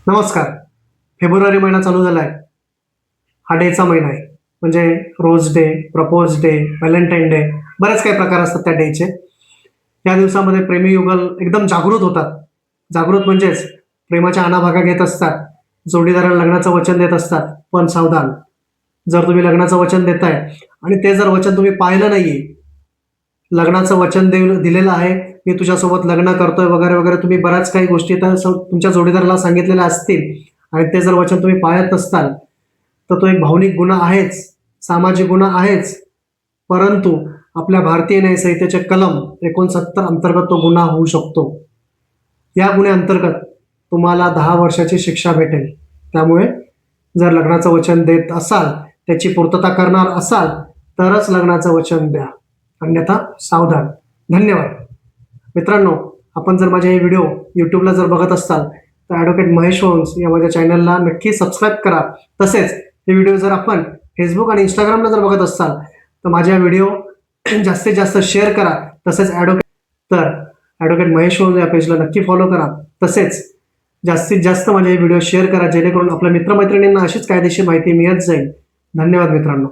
नमस्कार. फेब्रुवारी महिना चालू झालाय. हा डेचा महिना आहे. म्हणजे rose day, propose day, valentine day, बरेच काही प्रकार असतात त्या डेचे. या दिवसामध्ये प्रेमी युगल एकदम जागृत होतात. जागृत म्हणजेच प्रेमाच्या आणाभागा घेत असतात. जोडीदाराला लग्नाचं वचन देत असतात. पण सावधान, जर तुम्ही लग्नाचं वचन देताय आणि ते जर वचन तुम्ही पाहिलं नाहीये, लग्नाचं वचन दिलेलं आहे, मी तुझ्यासोबत लग्न करतोय वगैरे वगैरे, तुम्ही बऱ्याच काही गोष्टी तर तुमच्या जोडीदाराला सांगितलेल्या असतील आणि ते जर वचन तुम्ही पाळत नसताल, तर तो एक भावनिक गुन्हा आहेच, सामाजिक गुन्हा आहेच. परंतु आपल्या भारतीय न्यायसंहितेचे कलम 69 अंतर्गत तो गुन्हा होऊ शकतो. या गुन्ह्याअंतर्गत तुम्हाला 10 वर्षाची शिक्षा भेटेल. त्यामुळे जर लग्नाचं वचन देत असाल, त्याची पूर्तता करणार असाल, तरच लग्नाचं वचन द्या, अन्यथा सावधान. धन्यवाद. मित्रांनो, आपण जर माझे हे व्हिडिओ यूट्यूबला जर बघत असाल, तर ॲडव्होकेट महेश वंश या माझ्या चॅनलला नक्की सबस्क्राईब करा. तसेच हे व्हिडिओ जर आपण फेसबुक आणि इंस्टाग्रामला जर बघत असाल, तर माझ्या व्हिडिओ जास्तीत जास्त शेअर करा. तसेच ॲडव्होकेट महेश वंश या पेजला नक्की फॉलो करा. तसेच जास्तीत जास्त माझे व्हिडिओ शेअर करा, जेणेकरून आपल्या मित्रमैत्रिणींना अशीच कायदेशीर माहिती मिळत जाईल. धन्यवाद मित्रांनो.